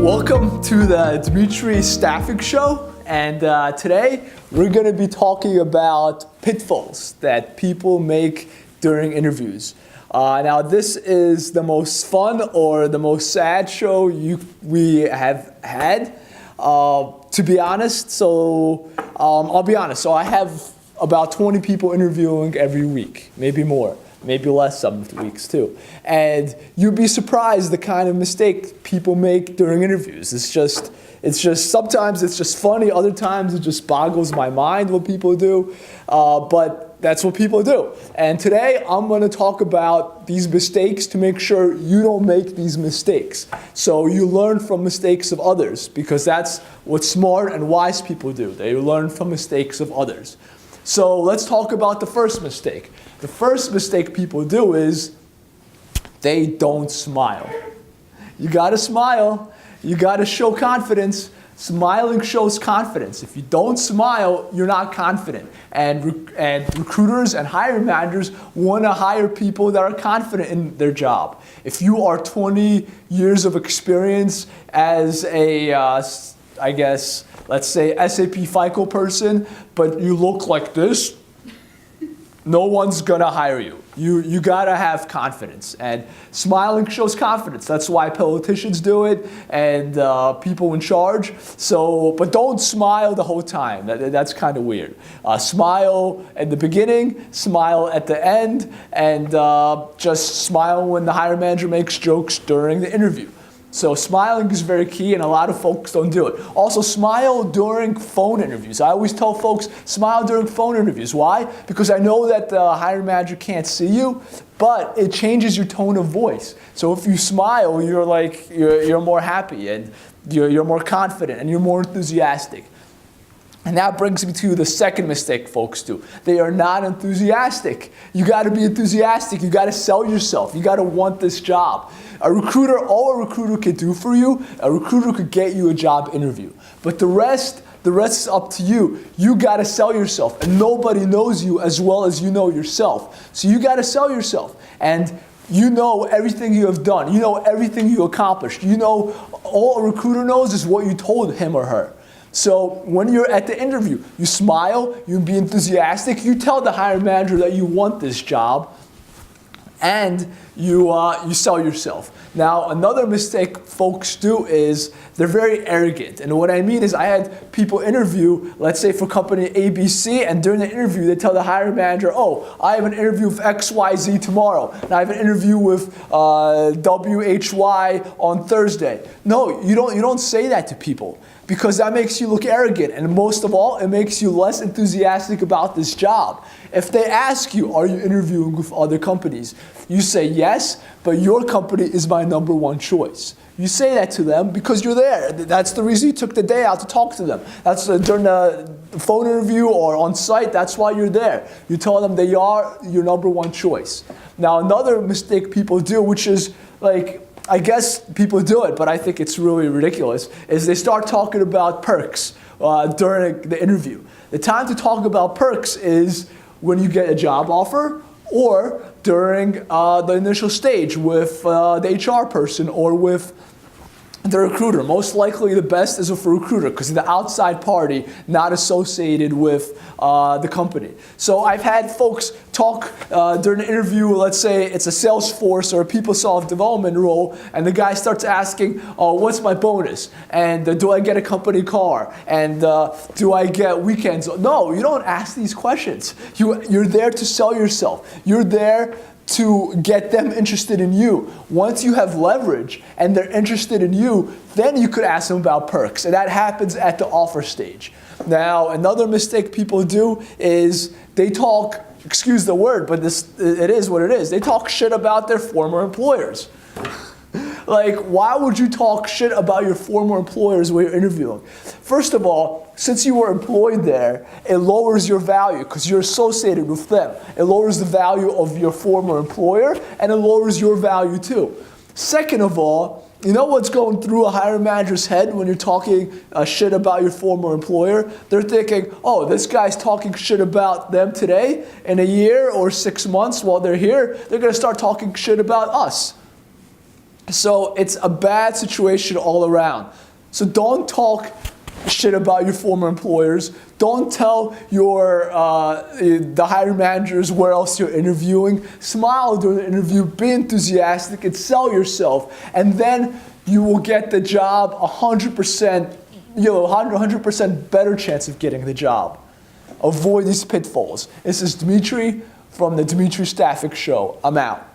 Welcome to the Dmitry Staffing Show, and today we're going to be talking about pitfalls that people make during interviews. Now this is the most fun or the most sad show we have had, to be honest. So I'll be honest, so I have about 20 people interviewing every week, maybe more. Maybe less some weeks too. And you'd be surprised the kind of mistake people make during interviews. It's just sometimes it's just funny, other times it just boggles my mind what people do, but that's what people do. And today I'm gonna talk about these mistakes to make sure you don't make these mistakes. So you learn from mistakes of others, because that's what smart and wise people do. They learn from mistakes of others. So let's talk about the first mistake. The first mistake people do is they don't smile. You gotta smile. You gotta show confidence. Smiling shows confidence. If you don't smile, you're not confident. And recruiters and hiring managers wanna hire people that are confident in their job. If you are 20 years of experience as a, I guess, let's say SAP FICO person, but you look like this, no one's gonna hire you. You gotta have confidence, and smiling shows confidence. That's why politicians do it and people in charge. So, but don't smile the whole time. That's kind of weird. Smile at the beginning, smile at the end, and just smile when the hiring manager makes jokes during the interview. So smiling is very key, and a lot of folks don't do it. Also, smile during phone interviews. I always tell folks, smile during phone interviews. Why? Because I know that the hiring manager can't see you, but it changes your tone of voice. So if you smile, you're more happy, and you're more confident, and you're more enthusiastic. And that brings me to the second mistake folks do. They are not enthusiastic. You gotta be enthusiastic. You gotta sell yourself. You gotta want this job. All a recruiter could do for you, a recruiter could get you a job interview. But the rest is up to you. You gotta sell yourself, and nobody knows you as well as you know yourself. So you gotta sell yourself, and you know everything you have done. You know everything you accomplished. You know, all a recruiter knows is what you told him or her. So when you're at the interview, you smile, you be enthusiastic, you tell the hiring manager that you want this job, and you sell yourself. Now, another mistake folks do is they're very arrogant. And what I mean is, I had people interview, let's say for company ABC, and during the interview they tell the hiring manager, oh, I have an interview with XYZ tomorrow, and I have an interview with WHY on Thursday. No, you don't say that to people, because that makes you look arrogant, and most of all, it makes you less enthusiastic about this job. If they ask you, are you interviewing with other companies? You say yes, but your company is my #1 choice. You say that to them because you're there. That's the reason you took the day out to talk to them. That's during the phone interview or on site, that's why you're there. You tell them they are your #1 choice. Now, another mistake people do, which is like, I guess people do it, but I think it's really ridiculous, is they start talking about perks during the interview. The time to talk about perks is when you get a job offer, or during the initial stage with the HR person or with the recruiter. Most likely the best is with a recruiter, because it's the outside party, not associated with the company. So I've had folks talk during the interview, let's say it's a Salesforce or a PeopleSoft development role, and the guy starts asking, what's my bonus? And do I get a company car? And do I get weekends? No, you don't ask these questions. You're there to sell yourself. You're there to get them interested in you. Once you have leverage and they're interested in you, then you could ask them about perks, and that happens at the offer stage. Now, another mistake people do is they talk, excuse the word, but it is what it is, they talk shit about their former employers. Like, why would you talk shit about your former employers when you're interviewing? First of all, since you were employed there, it lowers your value because you're associated with them. It lowers the value of your former employer, and it lowers your value too. Second of all, you know what's going through a hiring manager's head when you're talking shit about your former employer? They're thinking, oh, this guy's talking shit about them today. In a year or 6 months while they're here, they're going to start talking shit about us. So it's a bad situation all around. So don't talk shit about your former employers. Don't tell the hiring managers where else you're interviewing. Smile during the interview, be enthusiastic, and sell yourself. And then you will get the job 100%, 100% better chance of getting the job. Avoid these pitfalls. This is Dmitry from the Dmitry Staffing Show. I'm out.